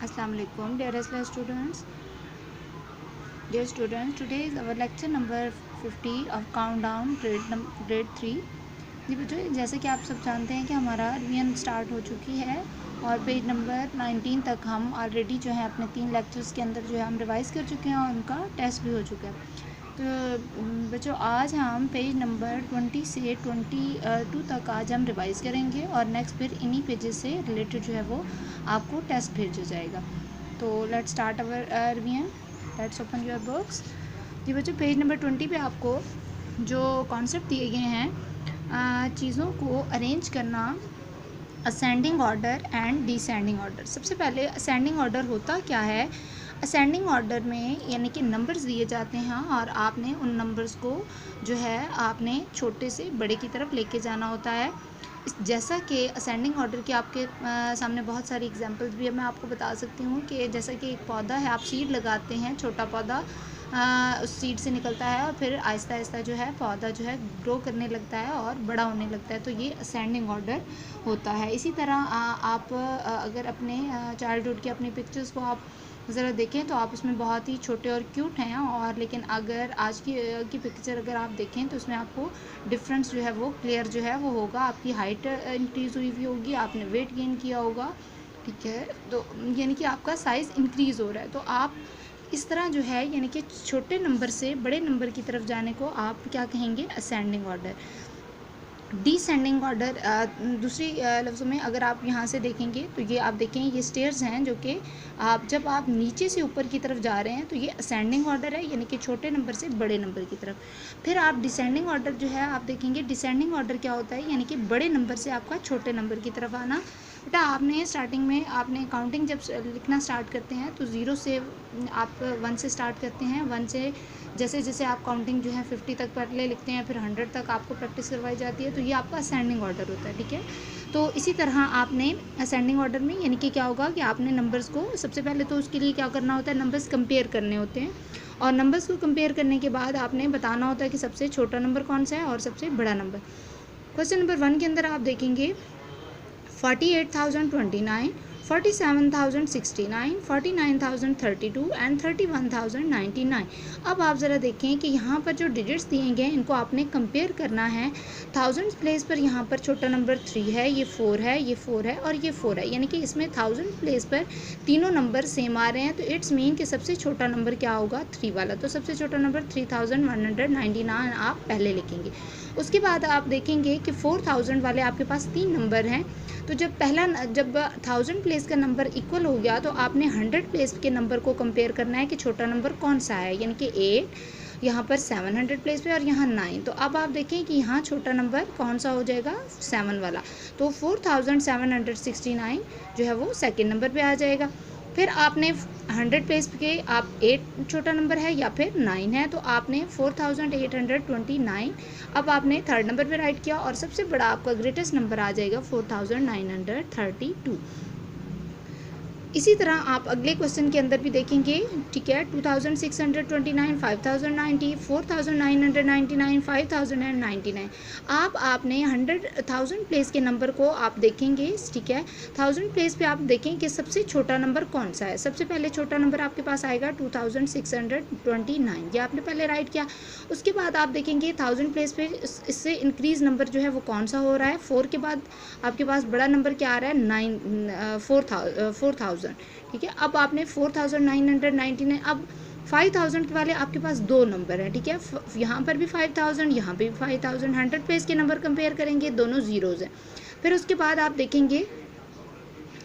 Assalamu alaikum, dear SLS students. Dear students, today is our lecture number 50 of countdown grade 3. जी बच्चों, जैसे कि आप सब जानते हैं कि हमारा रिवीजन स्टार्ट हो चुकी है और पेज नंबर 19 तक हम ऑलरेडी जो है अपने 3 लेक्चर्स के अंदर जो है हम रिवाइज़ कर चुके हैं और उनका टेस्ट भी हो चुका है। तो बच्चों, आज हम पेज नंबर 20 से 22 तक आज हम रिवाइज़ करेंगे और नेक्स्ट फिर इन्हीं पेजेस से रिलेटेड जो है वो आपको टेस्ट भेजा जाएगा। तो let's start our revision. Let's open your books. जी बच्चों, पेज नंबर 20 पे आपको जो कॉन्सेप्ट दिए गए हैं चीज़ों को अरेंज करना ascending order and descending order. सबसे पहले असेंडिंग ऑर्डर होता क्या है? असेंडिंग ऑर्डर में यानी कि नंबर्स दिए जाते हैं और आपने उन नंबर्स को जो है आपने छोटे से बड़े की तरफ लेके जाना होता है। जैसा कि असेंडिंग ऑर्डर की आपके सामने बहुत सारी एग्जांपल्स भी है। मैं आपको बता सकती हूँ कि जैसा कि एक पौधा है, आप सीड लगाते हैं, छोटा पौधा उस सीड से निकलता है और फिर आहिस्ता आहिस्ता जो है पौधा जो है ग्रो करने लगता है और बड़ा होने लगता है, तो ये असेंडिंग ऑर्डर होता है। इसी तरह आप अगर अपने चाइल्डहुड की अपनी पिक्चर्स को आप ज़रा देखें तो आप उसमें बहुत ही छोटे और क्यूट हैं, और लेकिन अगर आज की पिक्चर अगर आप देखें तो उसमें आपको डिफरेंस जो है वो क्लियर जो है वो होगा। आपकी हाइट इंक्रीज़ हुई होगी, आपने वेट गेन किया होगा, ठीक है, तो यानी कि आपका साइज़ इंक्रीज़ हो रहा है। तो आप इस तरह जो है यानी कि छोटे नंबर से बड़े नंबर की तरफ जाने को आप क्या कहेंगे? Ascending order. डिसेंडिंग ऑर्डर दूसरी लफ्ज़ों में अगर आप यहाँ से देखेंगे तो ये आप देखें, ये स्टेयर्स हैं जो कि आप जब आप नीचे से ऊपर की तरफ जा रहे हैं तो ये असेंडिंग ऑर्डर है, यानी कि छोटे नंबर से बड़े नंबर की तरफ। फिर आप डिसेंडिंग ऑर्डर जो है आप देखेंगे, डिसेंडिंग ऑर्डर क्या होता है? यानी कि बड़े नंबर से आपका छोटे नंबर की तरफ आना। बेटा, आपने स्टार्टिंग में आपने काउंटिंग जब लिखना स्टार्ट करते हैं तो 0 से आप 1 से स्टार्ट करते हैं। 1 से जैसे जैसे आप काउंटिंग जो है 50 तक पहले लिखते हैं, फिर 100 तक आपको प्रैक्टिस करवाई जाती है, तो ये आपका असेंडिंग ऑर्डर होता है, ठीक है। तो इसी तरह आपने असेंडिंग ऑर्डर में यानी कि क्या होगा कि आपने नंबर्स को सबसे पहले तो उसके लिए क्या करना होता है? नंबर्स कंपेयर करने होते हैं, और नंबर्स को कंपेयर करने के बाद आपने बताना होता है कि सबसे छोटा नंबर कौन सा है और सबसे बड़ा नंबर। क्वेश्चन नंबर 1 के अंदर आप देखेंगे 48,029, 47,069, 49,032 एंड 31,099। अब आप ज़रा देखें कि यहाँ पर जो डिजिट्स दिए गए हैं इनको आपने कंपेयर करना है। थाउजेंड प्लेस पर यहाँ पर छोटा नंबर 3 है, ये 4 है, ये 4 है और ये 4 है, यानी कि इसमें थाउजेंड प्लेस पर तीनों नंबर सेम आ रहे हैं, तो इट्स मीन कि सबसे छोटा नंबर क्या होगा? 3 वाला। तो सबसे छोटा नंबर 3199 आप पहले लिखेंगे। उसके बाद आप देखेंगे कि 4000 वाले आपके पास 3 नंबर हैं, तो जब 1000 प्लेस का नंबर इक्वल हो गया तो आपने 100 प्लेस के नंबर को कंपेयर करना है कि छोटा नंबर कौन सा है, यानी कि 8 यहाँ पर 700 प्लेस पे और यहाँ 9। तो अब आप देखें कि यहाँ छोटा नंबर कौन सा हो जाएगा? 7 वाला। तो 4769 जो है वो सेकेंड नंबर पे आ जाएगा। फिर आपने 100 प्लेस पे आप 8 छोटा नंबर है या फिर 9 है, तो आपने 4829 अब आपने थर्ड नंबर पे राइट किया और सबसे बड़ा आपका ग्रेटेस्ट नंबर आ जाएगा 4932। इसी तरह आप अगले क्वेश्चन के अंदर भी देखेंगे, ठीक है, 2629, 5090, 4999, 5099। आपने 1000 प्लेस के नंबर को आप देखेंगे, ठीक है। 1000 प्लेस पे आप देखें कि सबसे छोटा नंबर कौन सा है। सबसे पहले छोटा नंबर आपके पास आएगा 2629, ये आपने पहले राइट किया। उसके बाद आप देखेंगे 1000 प्लेस पे इससे इंक्रीज नंबर जो है वो कौन सा हो रहा है? 4 के बाद आपके पास बड़ा नंबर क्या आ रहा है? 4000, ठीक है। अब आपने 4999, अब 5000 वाले आपके पास 2 नंबर हैं, ठीक है। यहाँ पर भी 5000, यहाँ पे भी 5000। 100 प्लेस के नंबर कंपेयर करेंगे, दोनों ज़ीरोज़ हैं। फिर उसके बाद आप देखेंगे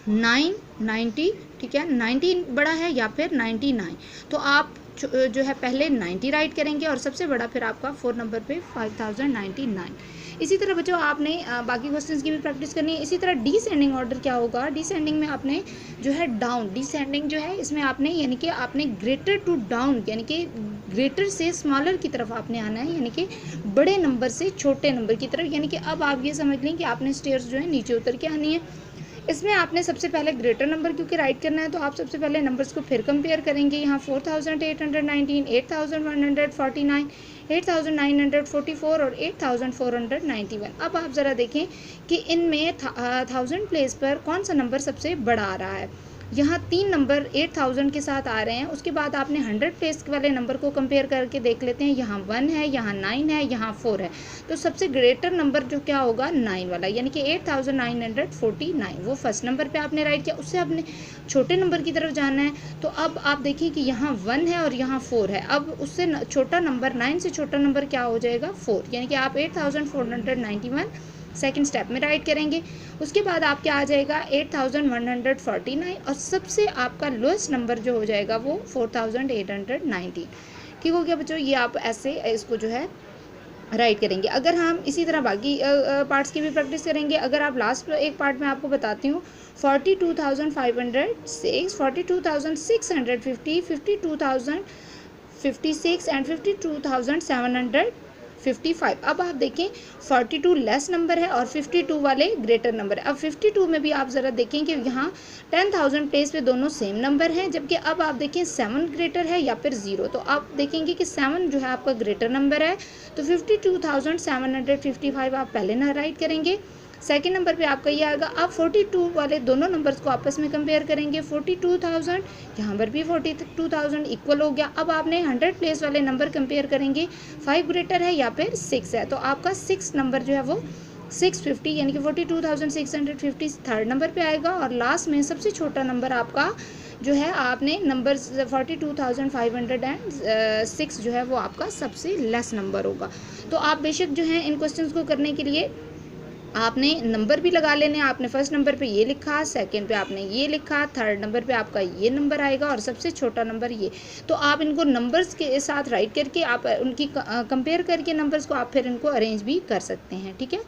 990, ठीक है, 90 बड़ा है या फिर 99, तो आप जो है पहले 90 राइट करेंगे और सबसे बड़ा फिर आपका 4 नंबर पे 5099। इसी तरह बच्चों आपने बाकी क्वेश्चंस की भी प्रैक्टिस करनी है। इसी तरह डिसेंडिंग ऑर्डर क्या होगा? डिसेंडिंग में आपने जो है डाउन, डिसेंडिंग जो है इसमें आपने यानी कि आपने ग्रेटर टू डाउन, यानी कि ग्रेटर से स्मॉलर की तरफ आपने आना है, यानी कि बड़े नंबर से छोटे नंबर की तरफ। यानी कि अब आप ये समझ लें कि आपने स्टेयर्स जो है नीचे उतर के आनी है। इसमें आपने सबसे पहले ग्रेटर नंबर क्योंकि राइट करना है, तो आप सबसे पहले नंबर्स को फिर कंपेयर करेंगे। यहाँ 4819, 8149, 8944 और 8491। अब आप ज़रा देखें कि इनमें 1000 प्लेस पर कौन सा नंबर सबसे बड़ा आ रहा है। यहाँ 3 नंबर 8000 के साथ आ रहे हैं। उसके बाद आपने 100 प्लेस वाले नंबर को कंपेयर करके देख लेते हैं। यहाँ 1 है, यहाँ 9 है, यहाँ 4 है, तो सबसे ग्रेटर नंबर जो क्या होगा 9 वाला, यानी कि 8949 वो फर्स्ट नंबर पे आपने राइट किया। उससे आपने छोटे नंबर की तरफ जाना है, तो अब आप देखिए कि यहाँ 1 है और यहाँ 4 है। अब उससे छोटा नंबर 9 से छोटा नंबर क्या हो जाएगा 4, यानी कि आप 8491 सेकेंड स्टेप में राइट करेंगे। उसके बाद आपके आ जाएगा 8149 और सबसे आपका लोएस्ट नंबर जो हो जाएगा वो 4819। ठीक हो गया बच्चों, ये आप ऐसे इसको जो है राइट करेंगे। अगर हम इसी तरह बाकी पार्ट्स की भी प्रैक्टिस करेंगे, अगर आप लास्ट एक पार्ट में आपको बताती हूँ 42,506, 42,650, 52,056 एंड 52,755। अब आप देखें 42 लेस नंबर है और 52 वाले ग्रेटर नंबर है। अब 52 में भी आप ज़रा देखें कि यहाँ 10,000 प्लेस पे दोनों सेम नंबर हैं, जबकि अब आप देखें 7 ग्रेटर है या फिर 0, तो आप देखेंगे कि 7 जो है आपका ग्रेटर नंबर है, तो 52,755 आप पहले ना राइट करेंगे। सेकेंड नंबर पे आपका ये आएगा। आप 42 वाले दोनों नंबर्स को आपस में कंपेयर करेंगे, 42,000 यहाँ पर भी 42,000 इक्वल हो गया। अब आपने 100 प्लेस वाले नंबर कंपेयर करेंगे, 5 ग्रेटर है या फिर 6 है, तो आपका 6 नंबर जो है वो 650, यानी कि 42,650 थर्ड नंबर पे आएगा। और लास्ट में सबसे छोटा नंबर आपका जो है आपने नंबर 42,506 जो है वो आपका सबसे लेस नंबर होगा। तो आप बेशक जो है इन क्वेश्चंस को करने के लिए आपने नंबर भी लगा लेने। आपने फर्स्ट नंबर पे ये लिखा, सेकंड पे आपने ये लिखा, थर्ड नंबर पे आपका ये नंबर आएगा और सबसे छोटा नंबर ये। तो आप इनको नंबर्स के साथ राइट करके आप उनकी कंपेयर करके नंबर्स को आप फिर इनको अरेंज भी कर सकते हैं। ठीक है,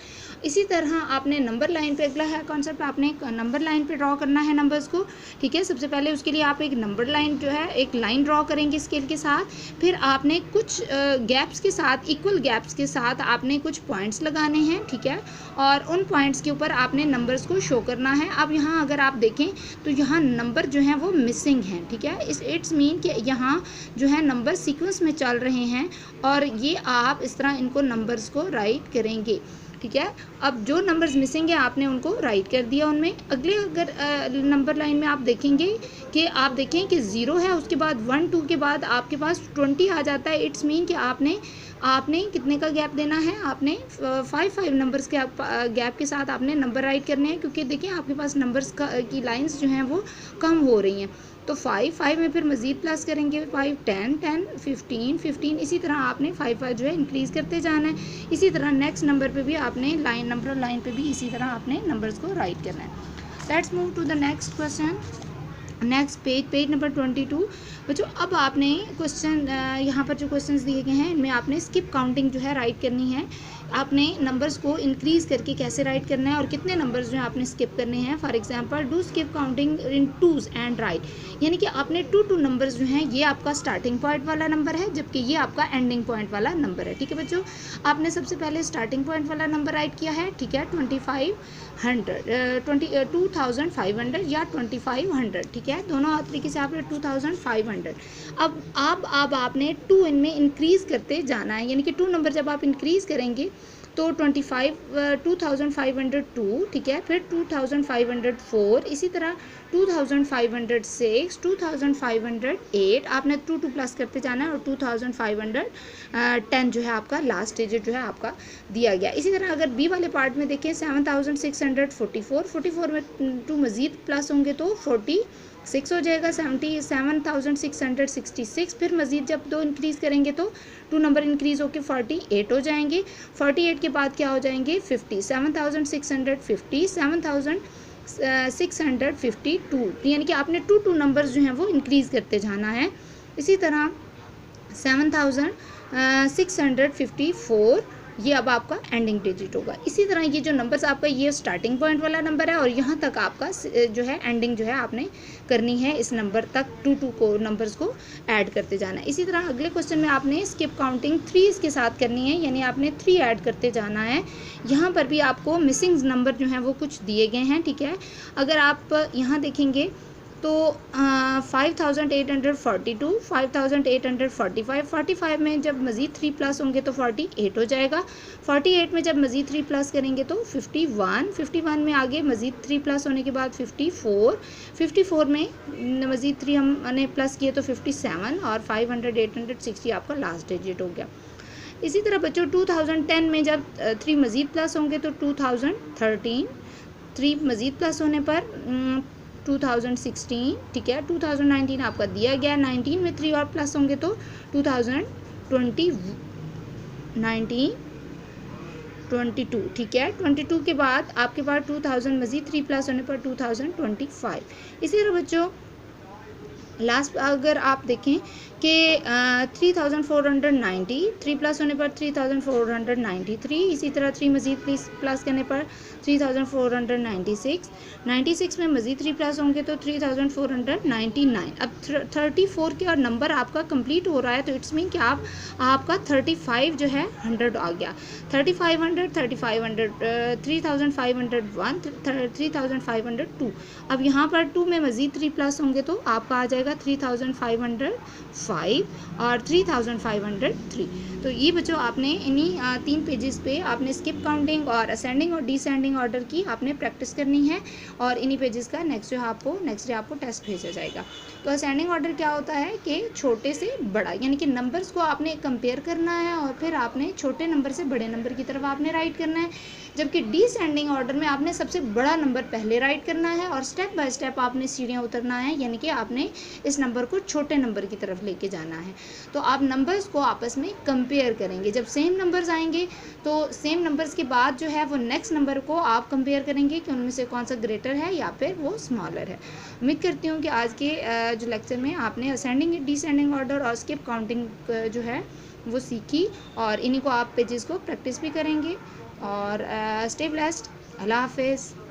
इसी तरह आपने नंबर लाइन पे, अगला है कॉन्सेप्ट, आपने नंबर लाइन पे ड्रॉ करना है नंबर्स को। ठीक है, सबसे पहले उसके लिए आप एक नंबर लाइन जो है एक लाइन ड्रॉ करेंगे स्केल के साथ, फिर आपने कुछ गैप्स के साथ, इक्वल गैप्स के साथ आपने कुछ पॉइंट्स लगाने हैं। ठीक है, और उन पॉइंट्स के ऊपर आपने नंबर्स को शो करना है। अब यहाँ अगर आप देखें तो यहाँ नंबर जो हैं वो मिसिंग हैं। ठीक है, इट्स मीन कि यहाँ जो है नंबर सीक्वेंस में चल रहे हैं और ये आप इस तरह इनको नंबर्स को राइट करेंगे। ठीक है, अब जो नंबर्स मिसिंग है आपने उनको राइट कर दिया उनमें। अगले अगर नंबर लाइन में आप देखेंगे कि आप देखें कि 0 है, उसके बाद 1 2 के बाद आपके पास 20 आ जाता है। इट्स मीन कि आपने कितने का गैप देना है, आपने 5 नंबर्स के गैप के साथ आपने नंबर राइट करने हैं, क्योंकि देखिए आपके पास नंबर्स की लाइंस जो हैं वो कम हो रही हैं। तो 5 में फिर मज़ीद प्लस करेंगे, 5 10 10 15 15, इसी तरह आपने 5 जो है इंक्रीज़ करते जाना है। इसी तरह नेक्स्ट नंबर पे भी आपने नंबर लाइन पे भी इसी तरह आपने नंबर्स को राइट करना है। Let's move to the next question, next page number 22। बच्चों अब आपने क्वेश्चन यहाँ पर जो क्वेश्चंस दिए गए हैं इनमें आपने स्किप काउंटिंग जो है राइट करनी है। आपने नंबर्स को इंक्रीज़ करके कैसे राइट करना है और कितने नंबर्स जो है आपने स्किप करने हैं। For example do skip counting in twos and right, यानी कि आपने 2 नंबर्स जो हैं ये आपका स्टार्टिंग पॉइंट वाला नंबर है, जबकि ये आपका एंडिंग पॉइंट वाला नंबर है। ठीक है बच्चों, आपने सबसे पहले स्टार्टिंग पॉइंट वाला नंबर राइट किया है। ठीक है, 2500 या 2500। ठीक है, दोनों तरीके से आपने 2500। अब आपने 2 इनमें इंक्रीज़ करते जाना है, यानी कि 2 नंबर जब आप इंक्रीज़ करेंगे तो 2502, ठीक है, फिर 2504, इसी तरह 2506, 2508, आपने 2 प्लस करते जाना है और 2510 जो है आपका लास्ट डिजिट जो है आपका दिया गया। इसी तरह अगर बी वाले पार्ट में देखें 7644 में 2 मज़ीद प्लस होंगे तो 46 हो जाएगा, 77,666, फिर मज़ीद जब 2 इंक्रीज़ करेंगे तो 2 नंबर इंक्रीज़ होकर 48 हो जाएंगे। 48 के बाद क्या हो जाएंगे 50, 7,650, 7,652, यानी कि आपने 2 नंबर्स जो हैं वो इंक्रीज़ करते जाना है। इसी तरह 7,654 ये अब आपका एंडिंग डिजिट होगा। इसी तरह ये जो नंबर्स आपका ये स्टार्टिंग पॉइंट वाला नंबर है और यहाँ तक आपका जो है एंडिंग जो है आपने करनी है, इस नंबर तक 2 को नंबर्स को ऐड करते जाना है। इसी तरह अगले क्वेश्चन में आपने स्किप काउंटिंग 3 इसके साथ करनी है, यानी आपने 3 ऐड करते जाना है। यहाँ पर भी आपको मिसिंग नंबर जो हैं वो कुछ दिए गए हैं। ठीक है, अगर आप यहाँ देखेंगे तो 5842, 5845, 45 में जब मज़ीद 3 प्लस होंगे तो 48 हो जाएगा, 48 में जब मज़ीद 3 प्लस करेंगे तो 51, 51 में आगे मज़ीद 3 प्लस होने के बाद 54, 54 में मज़ीद 3 हमने प्लस किए तो 57 और 500, 860 आपका लास्ट डिजिट हो गया। इसी तरह बच्चों 2010 में जब 3 मज़ीद प्लस होंगे तो 2013, 3 मज़ीद प्लस होने पर 2016, ठीक है। 2019 आपका दिया गया, 19 में 3 और प्लस होंगे तो 2022, ठीक है। 22 के बाद आपके पास 2000 मज़ीद 3 प्लस होने पर 2025। इसी तरह बच्चों लास्ट अगर आप देखें कि 3490, 3 प्लस होने पर 3493, इसी तरह 3 मज़ीद प्लस करने पर 3496, 96 में मज़ीद 3 प्लस होंगे तो 3499। अब 34 के और नंबर आपका कंप्लीट हो रहा है तो इट्स मीन कि आपका 35 जो है 100 आ गया, 3500, 3500, 3501, 3502। अब यहाँ पर 2 में मज़ीद 3 प्लस होंगे तो आपका आ जाएगा 3505 और 3503। तो ये बच्चों आपने इन्हीं 3 पेजेस पे आपने स्किप काउंटिंग और असेंडिंग और डिसेंडिंग ऑर्डर की आपने प्रैक्टिस करनी है और इन्हीं पेजेस का नेक्स्ट डे आपको टेस्ट भेजा जाएगा। तो असेंडिंग ऑर्डर क्या होता है कि छोटे से बड़ा, यानी कि नंबर्स को आपने कंपेयर करना है और फिर आपने छोटे नंबर से बड़े नंबर की तरफ आपने राइट करना है, जबकि डिसेंडिंग ऑर्डर में आपने सबसे बड़ा नंबर पहले राइट करना है और स्टेप बाय स्टेप आपने सीढ़ियाँ उतरना है, यानी कि आपने इस नंबर को छोटे नंबर की तरफ लेके जाना है। तो आप नंबर्स को आपस में कंपेयर करेंगे, जब सेम नंबर्स आएंगे तो सेम नंबर्स के बाद जो है वो नेक्स्ट नंबर को आप कंपेयर करेंगे कि उनमें से कौन सा ग्रेटर है या फिर वो स्मॉलर है। उम्मीद करती हूँ कि आज के जो लेक्चर में आपने असेंडिंग डिसेंडिंग ऑर्डर और स्किप काउंटिंग जो है वो सीखी और इन्हीं को आप पेजेस को प्रैक्टिस भी करेंगे और स्टे ब्लेस्ड। अल्लाह हाफिज़।